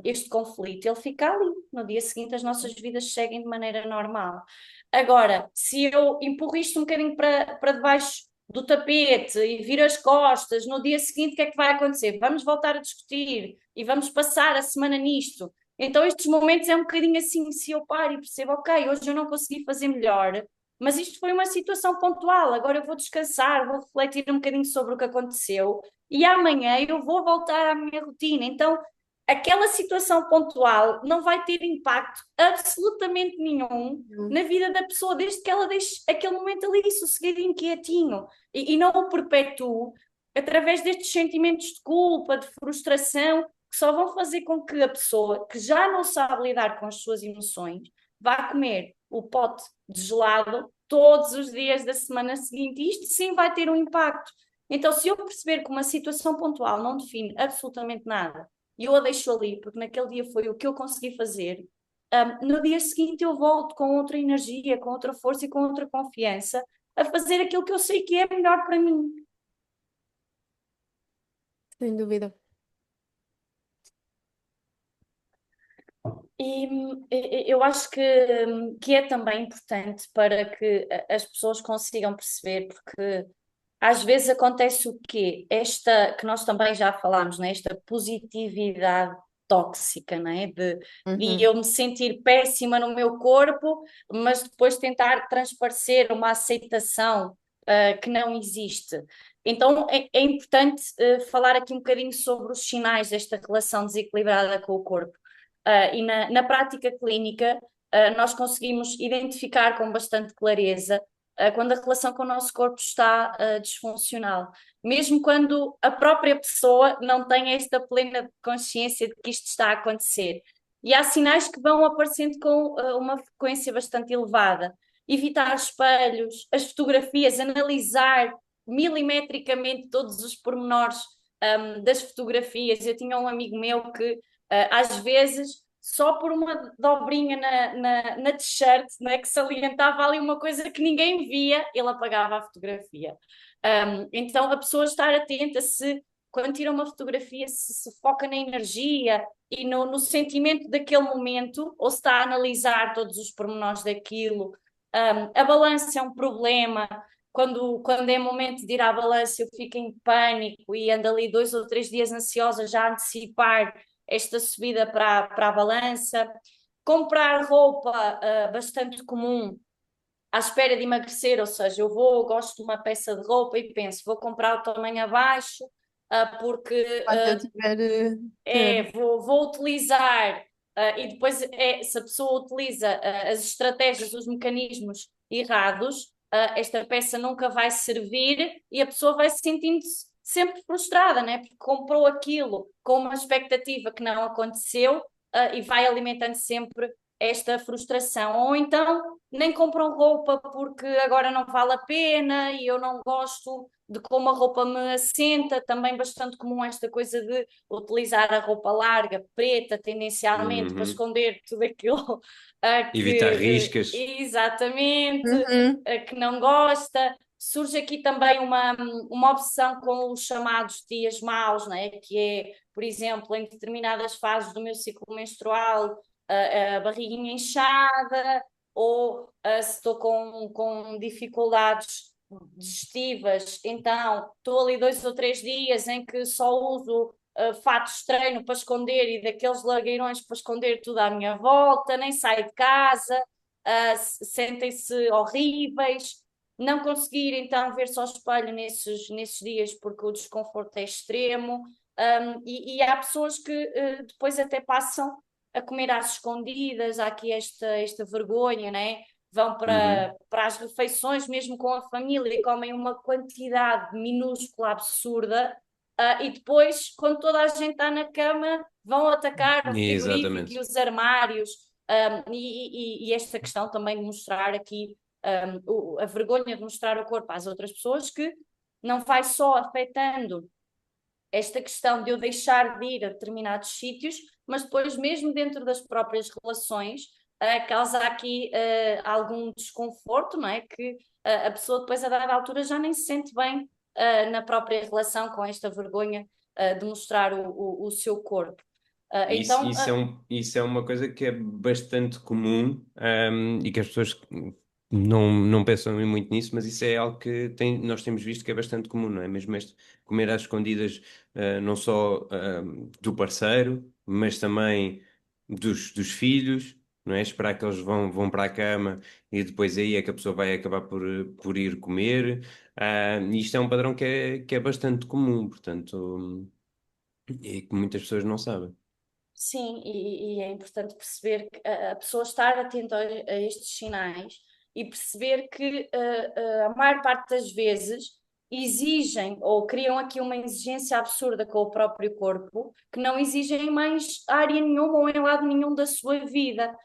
C: este conflito, ele fica ali. No dia seguinte, as nossas vidas seguem de maneira normal. Agora, se eu empurro isto um bocadinho para debaixo do tapete e viro as costas, no dia seguinte, o que é que vai acontecer? Vamos voltar a discutir e vamos passar a semana nisto. Então, estes momentos é um bocadinho assim, se eu paro e percebo, ok, hoje eu não consegui fazer melhor, mas isto foi uma situação pontual, agora eu vou descansar, vou refletir um bocadinho sobre o que aconteceu e amanhã eu vou voltar à minha rotina. Então, aquela situação pontual não vai ter impacto absolutamente nenhum na vida da pessoa, desde que ela deixe aquele momento ali sossegadinho, quietinho, e não o perpetue através destes sentimentos de culpa, de frustração, que só vão fazer com que a pessoa que já não sabe lidar com as suas emoções vá comer o pote de gelado todos os dias da semana seguinte. E isto sim vai ter um impacto. Então, se eu perceber que uma situação pontual não define absolutamente nada e eu a deixo ali, porque naquele dia foi o que eu consegui fazer, no dia seguinte eu volto com outra energia, com outra força e com outra confiança a fazer aquilo que eu sei que é melhor para mim.
B: Sem dúvida.
C: Eu acho que é também importante para que as pessoas consigam perceber, porque às vezes acontece o quê? Esta, que nós também já falámos, né? Esta positividade tóxica, né? De
B: Uhum.
C: eu me sentir péssima no meu corpo, mas depois tentar transparecer uma aceitação que não existe. Então é importante falar aqui um bocadinho sobre os sinais desta relação desequilibrada com o corpo. E na prática clínica, nós conseguimos identificar com bastante clareza quando a relação com o nosso corpo está disfuncional, mesmo quando a própria pessoa não tem esta plena consciência de que isto está a acontecer. E há sinais que vão aparecendo com uma frequência bastante elevada. Evitar espelhos, as fotografias, analisar milimetricamente todos os pormenores das fotografias. Eu tinha um amigo meu que às vezes, só por uma dobrinha na t-shirt, né, que salientava ali uma coisa que ninguém via, ele apagava a fotografia. Então, a pessoa estar atenta se, quando tira uma fotografia, se foca na energia e no sentimento daquele momento, ou se está a analisar todos os pormenores daquilo. A balança é um problema. Quando é momento de ir à balança, eu fico em pânico e ando ali 2 ou 3 dias ansiosa já a antecipar esta subida para a balança. Comprar roupa bastante comum à espera de emagrecer, ou seja, gosto de uma peça de roupa e penso, vou comprar o tamanho abaixo, porque
B: Quando eu tiver que.
C: vou utilizar, e depois se a pessoa utiliza as estratégias, os mecanismos errados, esta peça nunca vai servir e a pessoa vai se sentindo sempre frustrada, né? Porque comprou aquilo com uma expectativa que não aconteceu, e vai alimentando sempre esta frustração. Ou então nem compram roupa porque agora não vale a pena e eu não gosto de como a roupa me assenta. Também bastante comum esta coisa de utilizar a roupa larga, preta, tendencialmente, para
A: Uhum.
C: esconder tudo aquilo
A: Evitar riscas.
C: exatamente,
B: Uhum.
C: que não gosta. Surge aqui também uma obsessão com os chamados dias maus, né? Que é, por exemplo, em determinadas fases do meu ciclo menstrual, a barriguinha inchada, ou se estou com dificuldades digestivas, então estou ali 2 ou 3 dias em que só uso fatos de treino para esconder e daqueles largueirões para esconder tudo à minha volta, nem saio de casa, sentem-se horríveis, não conseguir então ver-se ao espelho nesses dias porque o desconforto é extremo. E há pessoas que depois até passam a comer às escondidas, há aqui esta vergonha, né? Vão
A: Uhum.
C: para as refeições, mesmo com a família, e comem uma quantidade minúscula, absurda, e depois, quando toda a gente está na cama, vão atacar o frigorífico e
A: Exatamente.
C: os armários, e esta questão também de mostrar aqui a vergonha de mostrar o corpo às outras pessoas, que não vai só afetando esta questão de eu deixar de ir a determinados sítios, mas depois, mesmo dentro das próprias relações, causa aqui algum desconforto, não é? Que a pessoa depois, a dada altura, já nem se sente bem na própria relação com esta vergonha de mostrar o seu corpo.
A: Isso,
C: Então,
A: isso é uma coisa que é bastante comum, e que as pessoas não pensam muito nisso, mas isso é algo que nós temos visto que é bastante comum, não é? Mesmo este comer às escondidas, não só do parceiro, mas também dos filhos, não é? Esperar que eles vão para a cama e depois aí é que a pessoa vai acabar por ir comer. E isto é um padrão que é bastante comum, portanto, e que muitas pessoas não sabem.
C: sim, e é importante perceber que a pessoa estar atenta a estes sinais e perceber que a maior parte das vezes exigem ou criam aqui uma exigência absurda com o próprio corpo, que não exigem em mais área nenhuma ou em lado nenhum da sua vida.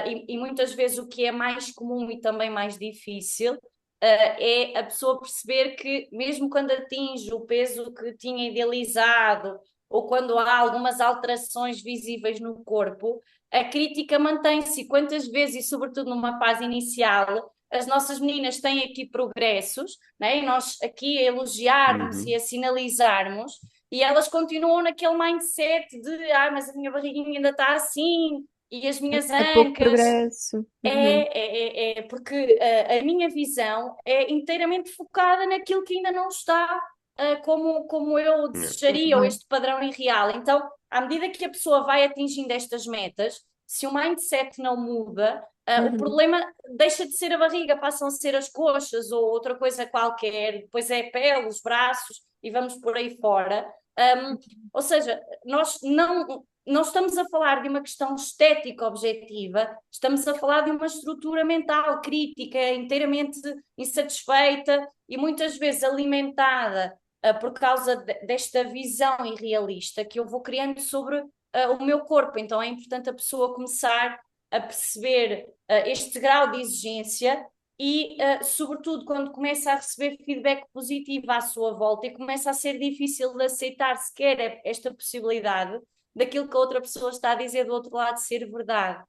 C: E muitas vezes o que é mais comum e também mais difícil é a pessoa perceber que, mesmo quando atinge o peso que tinha idealizado ou quando há algumas alterações visíveis no corpo, a crítica mantém-se. E quantas vezes, e sobretudo numa fase inicial, as nossas meninas têm aqui progressos, né? E nós aqui a elogiarmos e a
A: Uhum.
C: sinalizarmos, e elas continuam naquele mindset de mas a minha barriguinha ainda está assim, e as minhas
B: É pouco
C: ancas.
B: progresso. Uhum.
C: Porque a minha visão é inteiramente focada naquilo que ainda não está como eu
A: Yeah.
C: desejaria, ou
B: Uhum.
C: este padrão irreal. Então, à medida que a pessoa vai atingindo estas metas, se o mindset não muda, o
B: Uhum.
C: problema deixa de ser a barriga, passam a ser as coxas ou outra coisa qualquer, depois é a pele, os braços e vamos por aí fora. Ou seja, nós não estamos a falar de uma questão estética objetiva, estamos a falar de uma estrutura mental crítica, inteiramente insatisfeita e muitas vezes alimentada por causa desta visão irrealista que eu vou criando sobre o meu corpo. Então é importante a pessoa começar a perceber este grau de exigência e, sobretudo, quando começa a receber feedback positivo à sua volta e começa a ser difícil de aceitar sequer esta possibilidade daquilo que a outra pessoa está a dizer do outro lado ser verdade.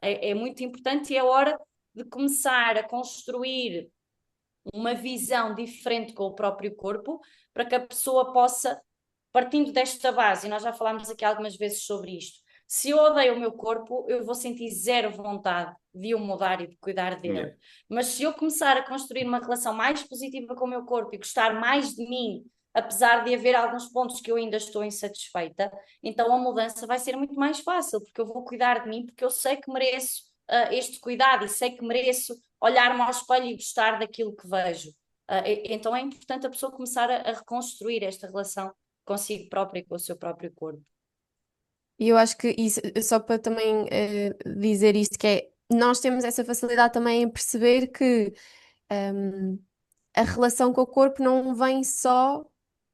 C: É muito importante e é hora de começar a construir uma visão diferente com o próprio corpo para que a pessoa possa, partindo desta base, e nós já falámos aqui algumas vezes sobre isto, se eu odeio o meu corpo, eu vou sentir zero vontade de o mudar e de cuidar
A: Yeah.
C: dele. Mas se eu começar a construir uma relação mais positiva com o meu corpo e gostar mais de mim, apesar de haver alguns pontos que eu ainda estou insatisfeita, então a mudança vai ser muito mais fácil, porque eu vou cuidar de mim, porque eu sei que mereço este cuidado e sei que mereço olhar-me ao espelho e gostar daquilo que vejo. Então é importante a pessoa começar a reconstruir esta relação consigo própria e com o seu próprio corpo.
B: E eu acho que isso, só para também dizer isto, que é, nós temos essa facilidade também em perceber que hum, a relação com o corpo não vem só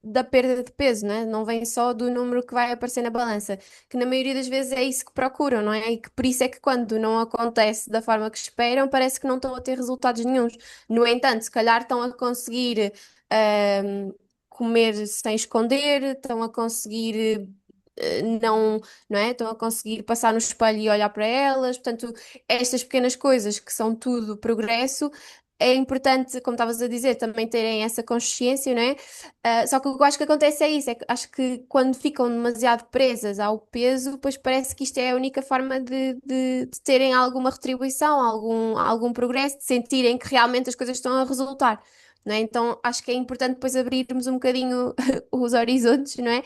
B: da perda de peso, né? Não vem só do número que vai aparecer na balança, que na maioria das vezes é isso que procuram, não é? E que por isso é que quando não acontece da forma que esperam, parece que não estão a ter resultados nenhuns. No entanto, se calhar estão a conseguir comer sem esconder, estão a conseguir não é? Estão a conseguir passar no espelho e olhar para elas. Portanto, estas pequenas coisas que são tudo progresso, é importante, como estavas a dizer, também terem essa consciência, não é? Só que o que eu acho que acontece é isso, é que acho que quando ficam demasiado presas ao peso, depois parece que isto é a única forma de terem alguma retribuição, algum progresso, de sentirem que realmente as coisas estão a resultar. Não é? Então acho que é importante depois abrirmos um bocadinho os horizontes, não é?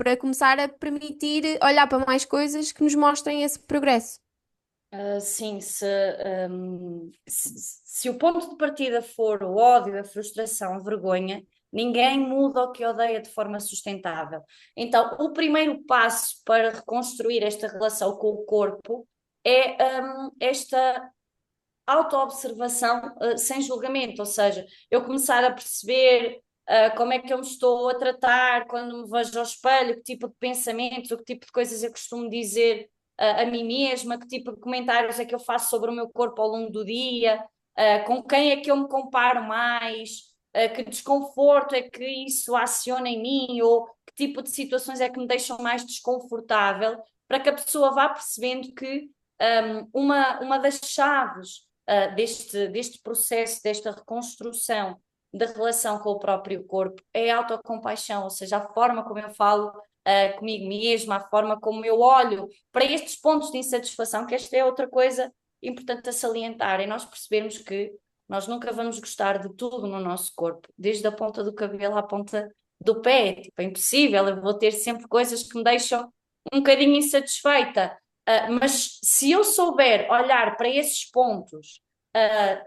B: para começar a permitir olhar para mais coisas que nos mostrem esse progresso.
C: Sim, se o ponto de partida for o ódio, a frustração, a vergonha, ninguém muda o que odeia de forma sustentável. Então, o primeiro passo para reconstruir esta relação com o corpo é esta autoobservação, sem julgamento, ou seja, eu começar a perceber como é que eu me estou a tratar quando me vejo ao espelho, que tipo de pensamentos, o que tipo de coisas eu costumo dizer a mim mesma, que tipo de comentários é que eu faço sobre o meu corpo ao longo do dia, com quem é que eu me comparo mais, que desconforto é que isso aciona em mim, ou que tipo de situações é que me deixam mais desconfortável, para que a pessoa vá percebendo que uma das chaves deste processo, desta reconstrução da relação com o próprio corpo é a autocompaixão, ou seja, a forma como eu falo comigo mesma, a forma como eu olho para estes pontos de insatisfação, que esta é outra coisa importante a salientar, é nós percebermos que nós nunca vamos gostar de tudo no nosso corpo, desde a ponta do cabelo à ponta do pé, tipo, é impossível, eu vou ter sempre coisas que me deixam um bocadinho insatisfeita. Mas se eu souber olhar para esses pontos,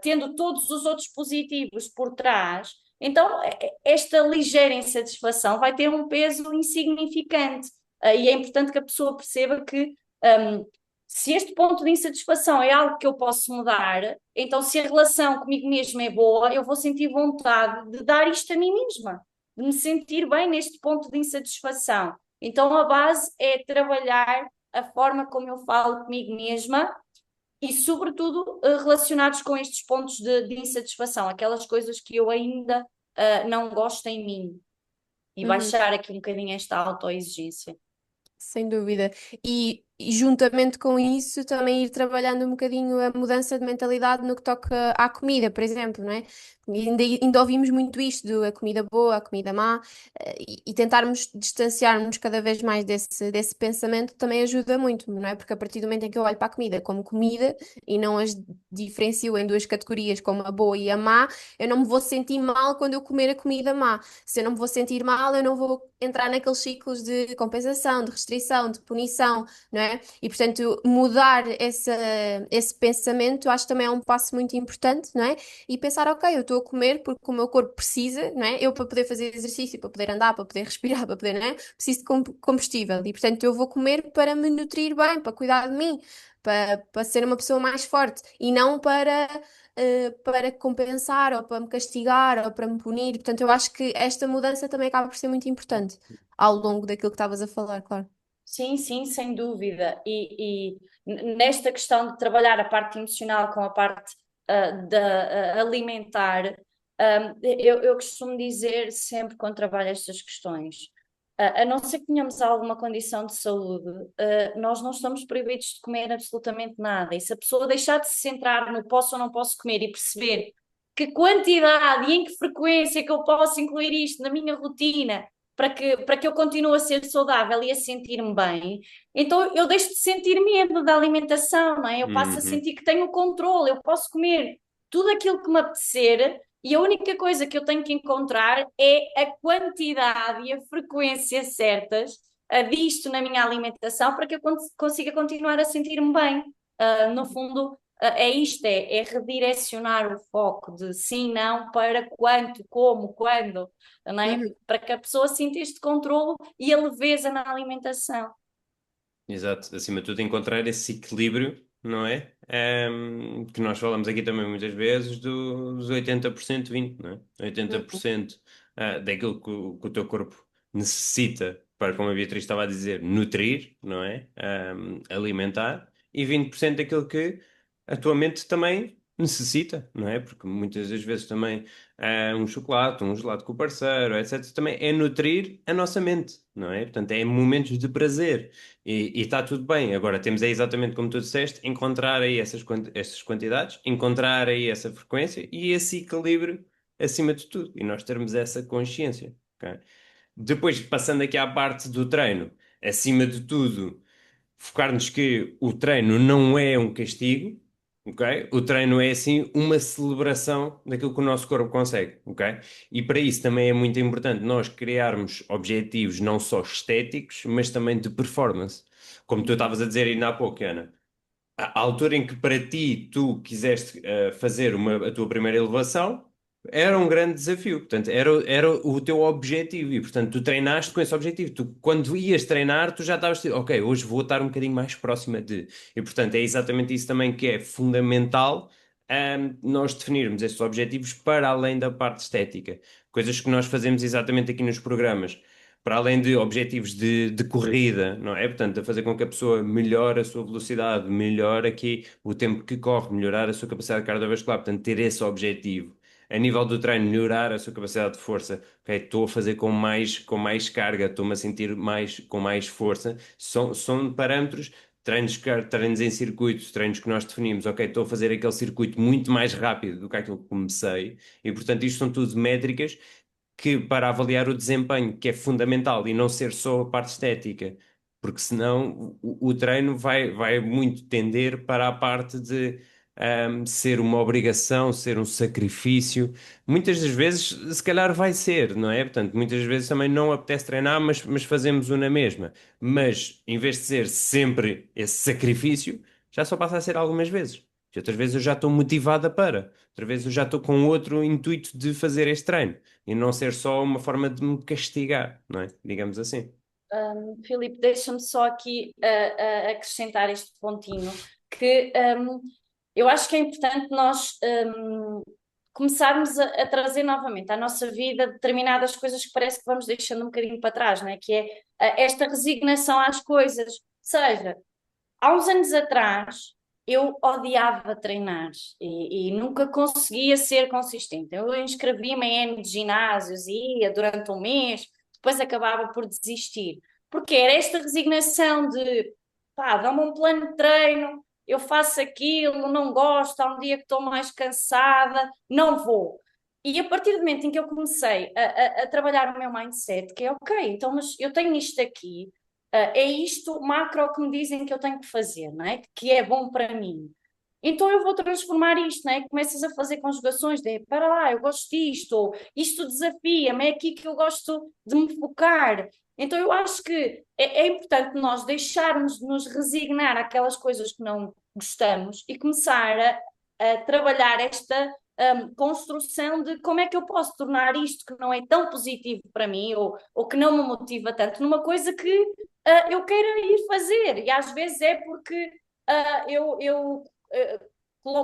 C: tendo todos os outros positivos por trás, então esta ligeira insatisfação vai ter um peso insignificante. E é importante que a pessoa perceba que se este ponto de insatisfação é algo que eu posso mudar, então se a relação comigo mesma é boa, eu vou sentir vontade de dar isto a mim mesma, de me sentir bem neste ponto de insatisfação. Então a base é trabalhar a forma como eu falo comigo mesma e, sobretudo, relacionados com estes pontos de insatisfação, aquelas coisas que eu ainda não gosto em mim, e
B: Uhum.
C: baixar aqui um bocadinho esta autoexigência.
B: Sem dúvida. E juntamente com isso, também ir trabalhando um bocadinho a mudança de mentalidade no que toca à comida, por exemplo, não é? E ainda ouvimos muito isto do a comida boa, a comida má, e tentarmos distanciarmos cada vez mais desse pensamento também ajuda muito, não é? Porque a partir do momento em que eu olho para a comida como comida e não as diferencio em duas categorias como a boa e a má, eu não me vou sentir mal quando eu comer a comida má. Se eu não me vou sentir mal, eu não vou entrar naqueles ciclos de compensação, de restrição, de punição, não é? E portanto, mudar esse pensamento acho que também é um passo muito importante, não é? E pensar, ok, eu estou a comer porque o meu corpo precisa, não é? Eu para poder fazer exercício, para poder andar, para poder respirar, para poder, não é? Preciso de combustível e portanto eu vou comer para me nutrir bem, para cuidar de mim, para ser uma pessoa mais forte e não para compensar ou para me castigar ou para me punir. Portanto, eu acho que esta mudança também acaba por ser muito importante ao longo daquilo que estavas a falar, claro.
C: Sim, sim, sem dúvida. Nesta questão de trabalhar a parte emocional com a parte da alimentar, eu costumo dizer sempre quando trabalho estas questões, a não ser que tenhamos alguma condição de saúde, nós não estamos proibidos de comer absolutamente nada. E se a pessoa deixar de se centrar no posso ou não posso comer e perceber que quantidade e em que frequência que eu posso incluir isto na minha rotina para que eu continue a ser saudável e a sentir-me bem, então eu deixo de sentir medo da alimentação, não é? Eu passo a
A: Uhum.
C: sentir que tenho o controle, eu posso comer tudo aquilo que me apetecer e a única coisa que eu tenho que encontrar é a quantidade e a frequência certas disto na minha alimentação para que eu consiga continuar a sentir-me bem. No fundo, é isto, é redirecionar o foco de sim, não, para quanto, como, quando, não é?
B: Uhum.
C: Para que a pessoa sinta este controlo e a leveza na alimentação.
A: Exato, acima de tudo encontrar esse equilíbrio, não é? Que nós falamos aqui também muitas vezes dos 80% 20, não é? 80% daquilo que o teu corpo necessita para, como a Beatriz estava a dizer, nutrir, não é? Alimentar, e 20% daquilo que a tua mente também necessita, não é? Porque muitas das vezes também um chocolate, um gelado com o parceiro, etc., também é nutrir a nossa mente, não é? Portanto, é momentos de prazer. E está tudo bem. Agora temos é exatamente como tu disseste, encontrar aí essas quantidades, encontrar aí essa frequência e esse equilíbrio acima de tudo. E nós termos essa consciência. Ok? Depois, passando aqui à parte do treino, acima de tudo, focar-nos que o treino não é um castigo, ok? O treino é assim uma celebração daquilo que o nosso corpo consegue, ok? E para isso também é muito importante nós criarmos objetivos não só estéticos, mas também de performance. Como tu estavas a dizer ainda há pouco, Ana, a altura em que para ti tu quiseste fazer a tua primeira elevação era um grande desafio, portanto era o teu objetivo e portanto tu treinaste com esse objetivo, tu quando ias treinar tu já estavas tipo, ok, hoje vou estar um bocadinho mais próxima de, e portanto é exatamente isso também que é fundamental, nós definirmos estes objetivos para além da parte estética, coisas que nós fazemos exatamente aqui nos programas, para além de objetivos de corrida, não é? Portanto, a fazer com que a pessoa melhore a sua velocidade, melhore aqui o tempo que corre, melhorar a sua capacidade cardiovascular, portanto, ter esse objetivo. A nível do treino, melhorar a sua capacidade de força. Ok, estou a fazer com mais carga, estou-me a sentir com mais força. São parâmetros, treinos em circuito, treinos que nós definimos. Ok, estou a fazer aquele circuito muito mais rápido do que aquilo que comecei. E, portanto, isto são tudo métricas que para avaliar o desempenho, que é fundamental, e não ser só a parte estética, porque senão o treino vai muito tender para a parte de ser uma obrigação, ser um sacrifício. Muitas das vezes, se calhar vai ser, não é? Portanto, muitas vezes também não apetece treinar, mas fazemos o na mesma. Mas, em vez de ser sempre esse sacrifício, já só passa a ser algumas vezes. E outras vezes eu já estou motivada para, outra vez eu já estou com outro intuito de fazer este treino e não ser só uma forma de me castigar, não é? Digamos assim.
C: Filipe, deixa-me só aqui acrescentar este pontinho, que eu acho que é importante nós começarmos a trazer novamente à nossa vida determinadas coisas que parece que vamos deixando um bocadinho para trás, não é? Que é esta resignação às coisas. Ou seja, há uns anos atrás eu odiava treinar e nunca conseguia ser consistente. Eu inscrevia-me em N de ginásios, ia durante um mês, depois acabava por desistir. Porque era esta resignação de pá, dá-me um plano de treino, eu faço aquilo, não gosto, há um dia que estou mais cansada, não vou. E a partir do momento em que eu comecei a trabalhar o meu mindset, que é ok, então mas eu tenho isto aqui, é isto macro que me dizem que eu tenho que fazer, não é? Que é bom para mim. Então eu vou transformar isto, não é? Começas a fazer conjugações de, para lá, eu gosto disto, ou isto desafia-me, é aqui que eu gosto de me focar. Então eu acho que é importante nós deixarmos de nos resignar àquelas coisas que não gostamos e começar a trabalhar esta construção de como é que eu posso tornar isto que não é tão positivo para mim ou que não me motiva tanto numa coisa que eu queira ir fazer. E às vezes é porque eu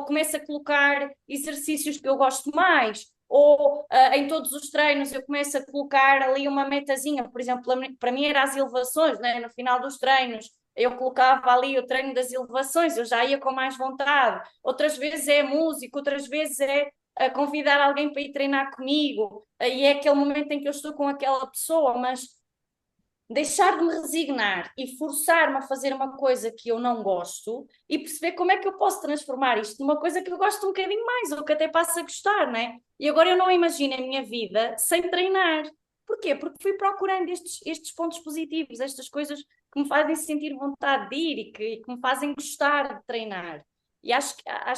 C: começo a colocar exercícios que eu gosto mais, ou em todos os treinos eu começo a colocar ali uma metazinha, por exemplo, para mim era as elevações, né? No final dos treinos. Eu colocava ali o treino das elevações, eu já ia com mais vontade. Outras vezes é música, outras vezes é convidar alguém para ir treinar comigo, e é aquele momento em que eu estou com aquela pessoa, mas deixar de me resignar e forçar-me a fazer uma coisa que eu não gosto e perceber como é que eu posso transformar isto numa coisa que eu gosto um bocadinho mais ou que até passo a gostar, né? E agora eu não imagino a minha vida sem treinar. Porquê? Porque fui procurando estes pontos positivos, estas coisas que me fazem sentir vontade de ir e que me fazem gostar de treinar. E acho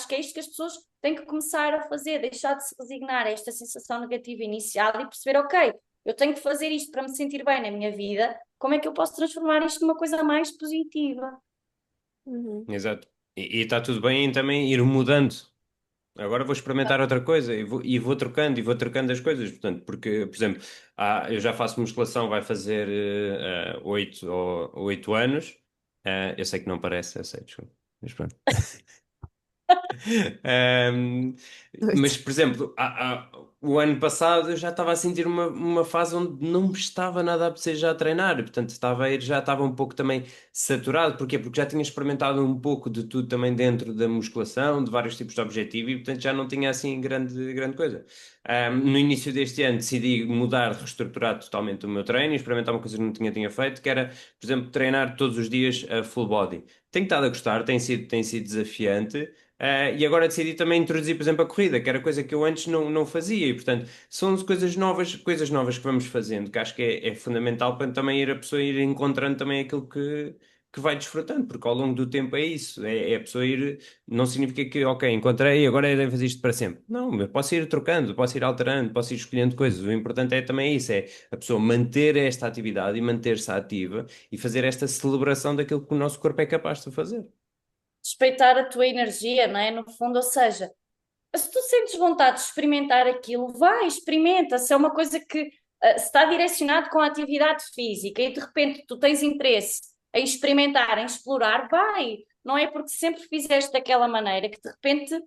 C: que é isto que as pessoas têm que começar a fazer, deixar de se resignar a esta sensação negativa inicial e perceber, ok, eu tenho que fazer isto para me sentir bem na minha vida, como é que eu posso transformar isto numa coisa mais positiva?
B: Uhum.
A: Exato. E está tudo bem em também ir mudando. Agora vou experimentar outra coisa e vou trocando e vou trocando as coisas. Portanto, porque, por exemplo, eu já faço musculação, vai fazer 8 anos. Eu sei que não parece, eu sei, desculpa. Mas pronto. Ahm, mas, por exemplo, o ano passado eu já estava a sentir uma fase onde não me estava nada a apetecer já a treinar, e, portanto já estava um pouco também saturado. Porquê? Porque já tinha experimentado um pouco de tudo também dentro da musculação, de vários tipos de objetivo, e portanto já não tinha assim grande coisa. No início deste ano decidi mudar, reestruturar totalmente o meu treino e experimentar uma coisa que não tinha feito, que era, por exemplo, treinar todos os dias a full body. Tenho estado a gostar, tem sido desafiante. E agora decidi também introduzir, por exemplo, a corrida, que era coisa que eu antes não fazia, e portanto são coisas novas que vamos fazendo, que acho que é fundamental para também a pessoa ir encontrando também aquilo que vai desfrutando, porque ao longo do tempo é isso, é a pessoa ir, não significa que, ok, encontrei, agora é fazer isto para sempre. Não, eu posso ir trocando, posso ir alterando, posso ir escolhendo coisas. O importante é também isso, é a pessoa manter esta atividade e manter-se ativa e fazer esta celebração daquilo que o nosso corpo é capaz de fazer.
C: Respeitar a tua energia, não é? No fundo, ou seja, se tu sentes vontade de experimentar aquilo, vai, experimenta. Se é uma coisa que se está direcionado com a atividade física e de repente tu tens interesse em experimentar, em explorar, vai. Não é porque sempre fizeste daquela maneira que de repente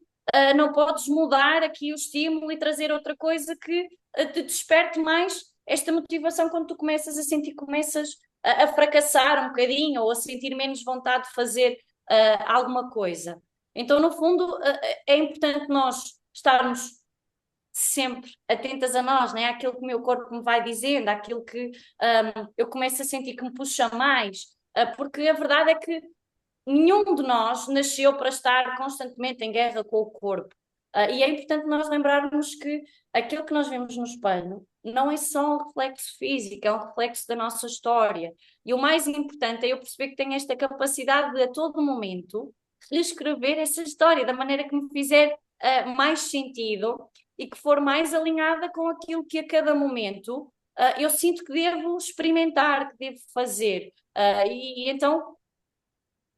C: não podes mudar aqui o estímulo e trazer outra coisa que te desperte mais esta motivação quando tu começas a sentir, começas a fracassar um bocadinho ou a sentir menos vontade de fazer alguma coisa. Então, no fundo, é importante nós estarmos sempre atentas a nós, né? Àquilo que o meu corpo me vai dizendo, àquilo que eu começo a sentir que me puxa mais, porque a verdade é que nenhum de nós nasceu para estar constantemente em guerra com o corpo. E é importante nós lembrarmos que aquilo que nós vemos no espelho não é só um reflexo físico, é um reflexo da nossa história. E o mais importante é eu perceber que tenho esta capacidade de, a todo momento, reescrever essa história da maneira que me fizer mais sentido e que for mais alinhada com aquilo que a cada momento eu sinto que devo experimentar, que devo fazer. E então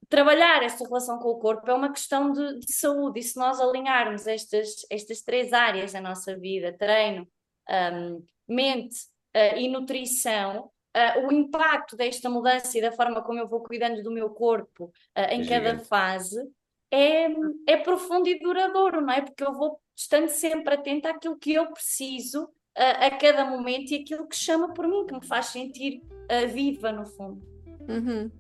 C: trabalhar esta relação com o corpo é uma questão de saúde, e se nós alinharmos estas três áreas da nossa vida, treino, mente e nutrição, o impacto desta mudança e da forma como eu vou cuidando do meu corpo em cada
A: Gigante.
C: fase é profundo e duradouro, não é? Porque eu vou estando sempre atenta àquilo que eu preciso a cada momento e aquilo que chama por mim, que me faz sentir viva, no fundo.
B: Uhum.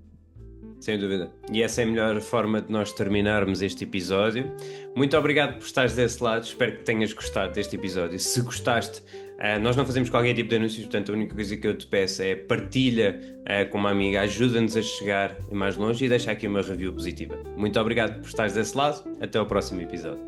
A: Sem dúvida. E essa é a melhor forma de nós terminarmos este episódio. Muito obrigado por estares desse lado. Espero que tenhas gostado deste episódio. Se gostaste, nós não fazemos qualquer tipo de anúncios, portanto a única coisa que eu te peço é partilha com uma amiga, ajuda-nos a chegar mais longe e deixa aqui uma review positiva. Muito obrigado por estares desse lado. Até ao próximo episódio.